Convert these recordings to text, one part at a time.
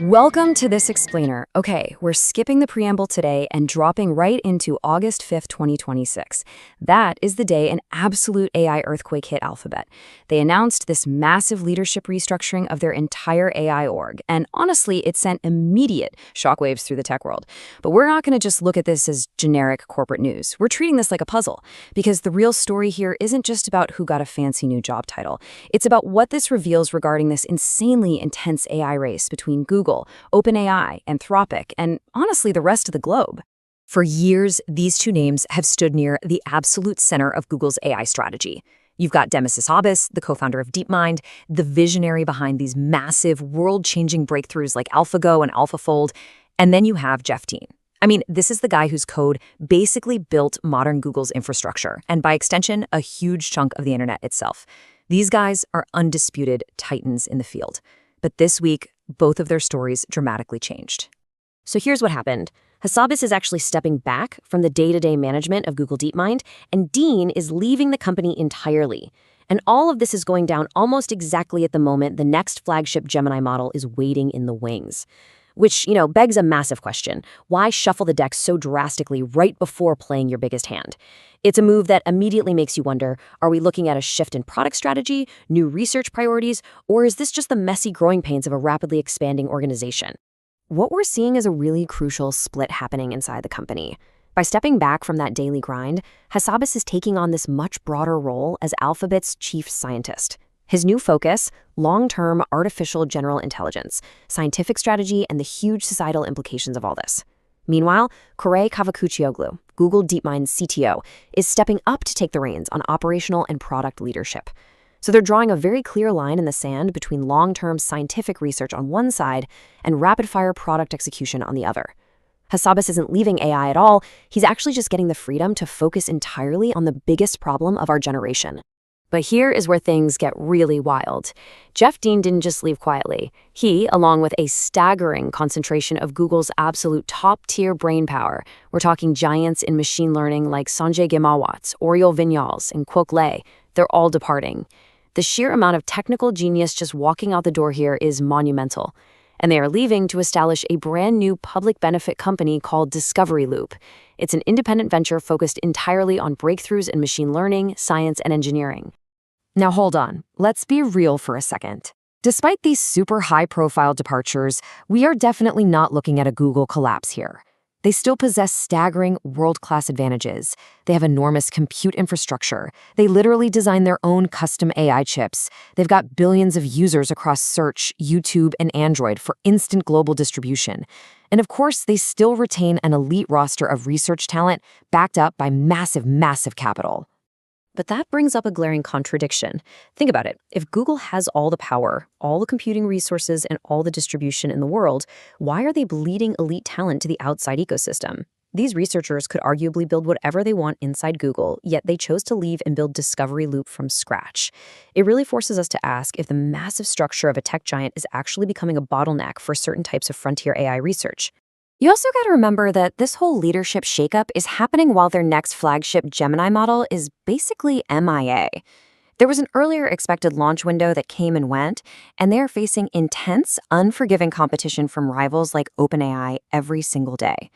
Welcome to This Explainer. Okay, we're skipping the preamble today and dropping right into August 5th, 2026. That is the day an absolute AI earthquake hit Alphabet. They announced this massive leadership restructuring of their entire AI org, and honestly, it sent immediate shockwaves through the tech world. But we're not going to just look at this as generic corporate news. We're treating this like a puzzle, because the real story here isn't just about who got a fancy new job title. It's about what this reveals regarding this insanely intense AI race between Google, OpenAI, Anthropic, and honestly the rest of the globe. For years, these two names have stood near the absolute center of Google's AI strategy. You've got Demis Hassabis, the co-founder of DeepMind, the visionary behind these massive, world-changing breakthroughs like AlphaGo and AlphaFold, and then you have Jeff Dean. I mean, this is the guy whose code basically built modern Google's infrastructure, and by extension, a huge chunk of the internet itself. These guys are undisputed titans in the field. But this week, both of their stories dramatically changed. So here's what happened. Hassabis is actually stepping back from the day-to-day management of Google DeepMind, and Dean is leaving the company entirely. And all of this is going down almost exactly at the moment the next flagship Gemini model is waiting in the wings. Which, begs a massive question. Why shuffle the deck so drastically right before playing your biggest hand? It's a move that immediately makes you wonder, are we looking at a shift in product strategy, new research priorities, or is this just the messy growing pains of a rapidly expanding organization? What we're seeing is a really crucial split happening inside the company. By stepping back from that daily grind, Hassabis is taking on this much broader role as Alphabet's chief scientist. His new focus, long-term artificial general intelligence, scientific strategy, and the huge societal implications of all this. Meanwhile, Kore Kavakuchioglu, Google DeepMind's CTO, is stepping up to take the reins on operational and product leadership. So they're drawing a very clear line in the sand between long-term scientific research on one side and rapid-fire product execution on the other. Hassabis isn't leaving AI at all. He's actually just getting the freedom to focus entirely on the biggest problem of our generation. But here is where things get really wild. Jeff Dean didn't just leave quietly. He, along with a staggering concentration of Google's absolute top-tier brainpower, we're talking giants in machine learning like Sanjay Gimawat, Oriol Vinyals, and Quoc Le, they're all departing. The sheer amount of technical genius just walking out the door here is monumental. And they are leaving to establish a brand new public benefit company called Discovery Loop. It's an independent venture focused entirely on breakthroughs in machine learning, science, and engineering. Now hold on, let's be real for a second. Despite these super high-profile departures, we are definitely not looking at a Google collapse here. They still possess staggering world-class advantages. They have enormous compute infrastructure. They literally design their own custom AI chips. They've got billions of users across Search, YouTube, and Android for instant global distribution. And of course, they still retain an elite roster of research talent backed up by massive capital. But that brings up a glaring contradiction. Think about it. If Google has all the power, all the computing resources, and all the distribution in the world, why are they bleeding elite talent to the outside ecosystem? These researchers could arguably build whatever they want inside Google, yet they chose to leave and build Discovery Loop from scratch. It really forces us to ask if the massive structure of a tech giant is actually becoming a bottleneck for certain types of frontier AI research. You also got to remember that this whole leadership shakeup is happening while their next flagship Gemini model is basically MIA. There was an earlier expected launch window that came and went, and they are facing intense, unforgiving competition from rivals like OpenAI every single day.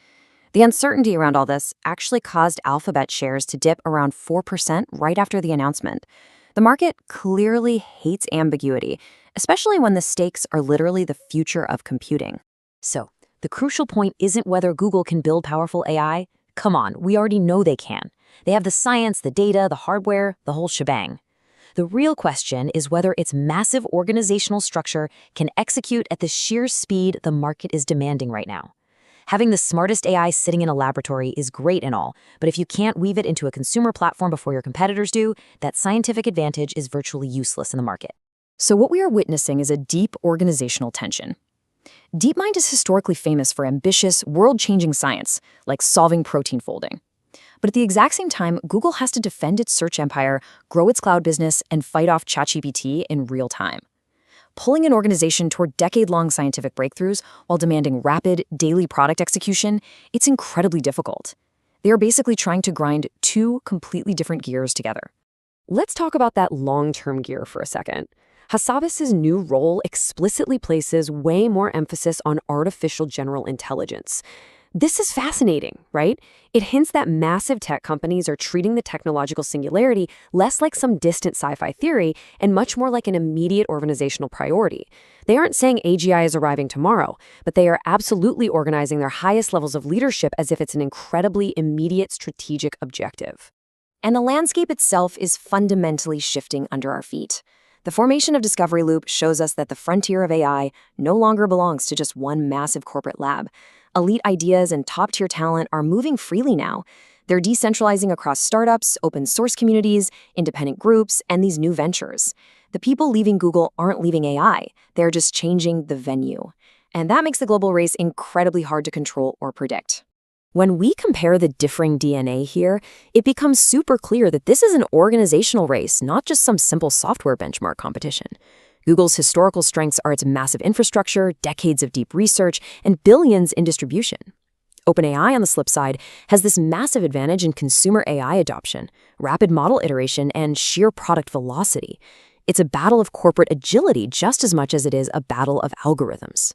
The uncertainty around all this actually caused Alphabet shares to dip around 4% right after the announcement. The market clearly hates ambiguity, especially when the stakes are literally the future of computing. So, the crucial point isn't whether Google can build powerful AI. Come on, we already know they can. They have the science, the data, the hardware, the whole shebang. The real question is whether its massive organizational structure can execute at the sheer speed the market is demanding right now. Having the smartest AI sitting in a laboratory is great and all, but if you can't weave it into a consumer platform before your competitors do, that scientific advantage is virtually useless in the market. So what we are witnessing is a deep organizational tension. DeepMind is historically famous for ambitious, world-changing science, like solving protein folding. But at the exact same time, Google has to defend its search empire, grow its cloud business, and fight off ChatGPT in real time. Pulling an organization toward decade-long scientific breakthroughs while demanding rapid, daily product execution, it's incredibly difficult. They are basically trying to grind two completely different gears together. Let's talk about that long-term gear for a second. Hassabis' new role explicitly places way more emphasis on artificial general intelligence. This is fascinating, right? It hints that massive tech companies are treating the technological singularity less like some distant sci-fi theory and much more like an immediate organizational priority. They aren't saying AGI is arriving tomorrow, but they are absolutely organizing their highest levels of leadership as if it's an incredibly immediate strategic objective. And the landscape itself is fundamentally shifting under our feet. The formation of Discovery Loop shows us that the frontier of AI no longer belongs to just one massive corporate lab. Elite ideas and top-tier talent are moving freely now. They're decentralizing across startups, open source communities, independent groups, and these new ventures. The people leaving Google aren't leaving AI, they're just changing the venue. And that makes the global race incredibly hard to control or predict. When we compare the differing DNA here, it becomes super clear that this is an organizational race, not just some simple software benchmark competition. Google's historical strengths are its massive infrastructure, decades of deep research, and billions in distribution. OpenAI, on the flip side, has this massive advantage in consumer AI adoption, rapid model iteration, and sheer product velocity. It's a battle of corporate agility just as much as it is a battle of algorithms.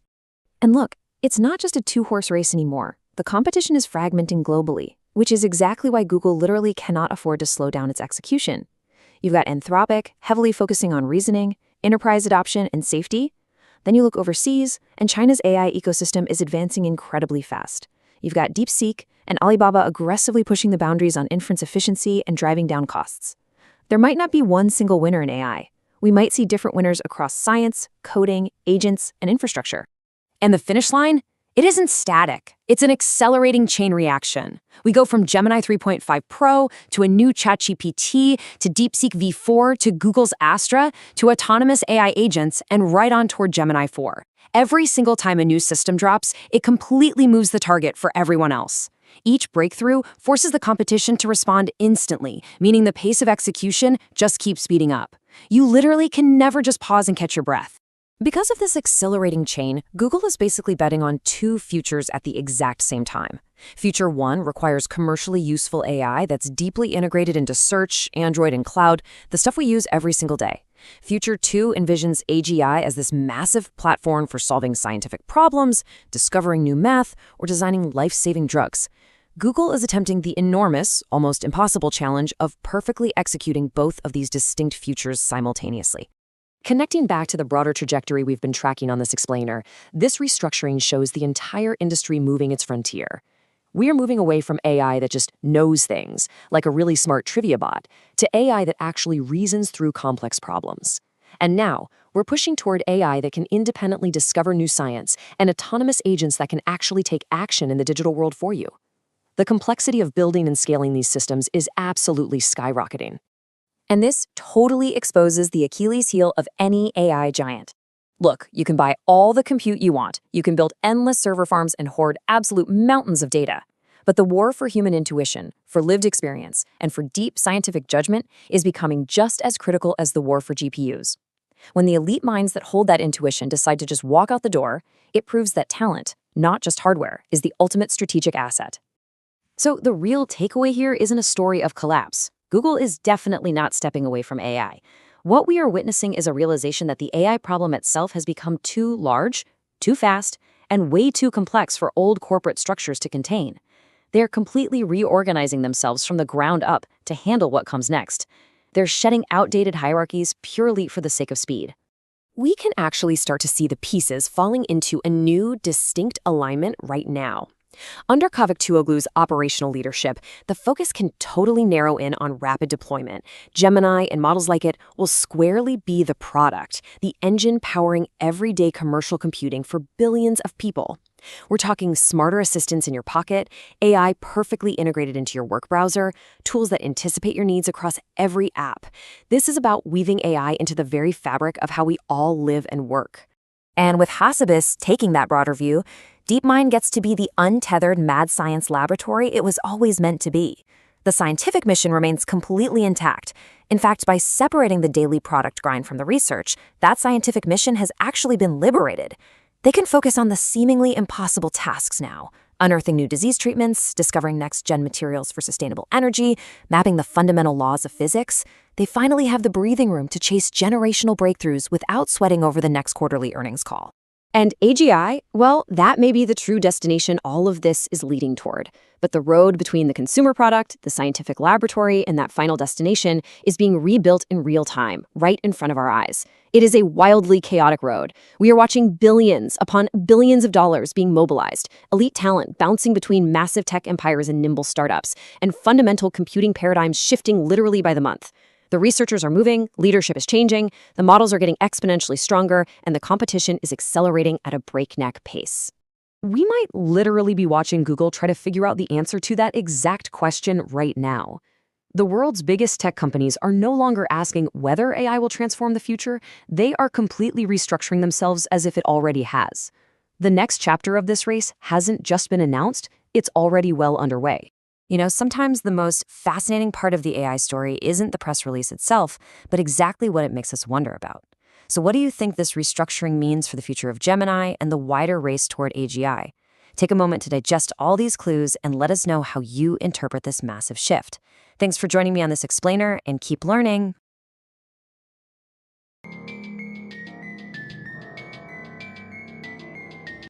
And look, it's not just a two-horse race anymore. The competition is fragmenting globally, which is exactly why Google literally cannot afford to slow down its execution. You've got Anthropic, heavily focusing on reasoning, enterprise adoption, and safety. Then you look overseas, and China's AI ecosystem is advancing incredibly fast. You've got DeepSeek and Alibaba aggressively pushing the boundaries on inference efficiency and driving down costs. There might not be one single winner in AI. We might see different winners across science, coding, agents, and infrastructure. And the finish line? It isn't static. It's an accelerating chain reaction. We go from Gemini 3.5 Pro to a new ChatGPT to DeepSeek V4 to Google's Astra to autonomous AI agents and right on toward Gemini 4. Every single time a new system drops, it completely moves the target for everyone else. Each breakthrough forces the competition to respond instantly, meaning the pace of execution just keeps speeding up. You literally can never just pause and catch your breath. Because of this accelerating chain, Google is basically betting on two futures at the exact same time. Future 1 requires commercially useful AI that's deeply integrated into search, Android, and cloud, the stuff we use every single day. Future 2 envisions AGI as this massive platform for solving scientific problems, discovering new math, or designing life-saving drugs. Google is attempting the enormous, almost impossible challenge of perfectly executing both of these distinct futures simultaneously. Connecting back to the broader trajectory we've been tracking on this explainer, this restructuring shows the entire industry moving its frontier. We are moving away from AI that just knows things, like a really smart trivia bot, to AI that actually reasons through complex problems. And now, we're pushing toward AI that can independently discover new science and autonomous agents that can actually take action in the digital world for you. The complexity of building and scaling these systems is absolutely skyrocketing. And this totally exposes the Achilles heel of any AI giant. Look, you can buy all the compute you want, you can build endless server farms and hoard absolute mountains of data. But the war for human intuition, for lived experience, and for deep scientific judgment is becoming just as critical as the war for GPUs. When the elite minds that hold that intuition decide to just walk out the door, it proves that talent, not just hardware, is the ultimate strategic asset. So the real takeaway here isn't a story of collapse. Google is definitely not stepping away from AI. What we are witnessing is a realization that the AI problem itself has become too large, too fast, and way too complex for old corporate structures to contain. They are completely reorganizing themselves from the ground up to handle what comes next. They're shedding outdated hierarchies purely for the sake of speed. We can actually start to see the pieces falling into a new, distinct alignment right now. Under Kavik Tuoglu's operational leadership, the focus can totally narrow in on rapid deployment. Gemini and models like it will squarely be the product, the engine powering everyday commercial computing for billions of people. We're talking smarter assistants in your pocket, AI perfectly integrated into your work browser, tools that anticipate your needs across every app. This is about weaving AI into the very fabric of how we all live and work. And with Hassabis taking that broader view, DeepMind gets to be the untethered mad science laboratory it was always meant to be. The scientific mission remains completely intact. In fact, by separating the daily product grind from the research, that scientific mission has actually been liberated. They can focus on the seemingly impossible tasks now, Unearthing new disease treatments, discovering next-gen materials for sustainable energy, mapping the fundamental laws of physics, they finally have the breathing room to chase generational breakthroughs without sweating over the next quarterly earnings call. And AGI, well, that may be the true destination all of this is leading toward. But the road between the consumer product, the scientific laboratory, and that final destination is being rebuilt in real time, right in front of our eyes. It is a wildly chaotic road. We are watching billions upon billions of dollars being mobilized, elite talent bouncing between massive tech empires and nimble startups, and fundamental computing paradigms shifting literally by the month. The researchers are moving, leadership is changing, the models are getting exponentially stronger, and the competition is accelerating at a breakneck pace. We might literally be watching Google try to figure out the answer to that exact question right now. The world's biggest tech companies are no longer asking whether AI will transform the future, they are completely restructuring themselves as if it already has. The next chapter of this race hasn't just been announced, it's already well underway. You know, sometimes the most fascinating part of the AI story isn't the press release itself, but exactly what it makes us wonder about. So what do you think this restructuring means for the future of Gemini and the wider race toward AGI? Take a moment to digest all these clues and let us know how you interpret this massive shift. Thanks for joining me on this explainer, and keep learning.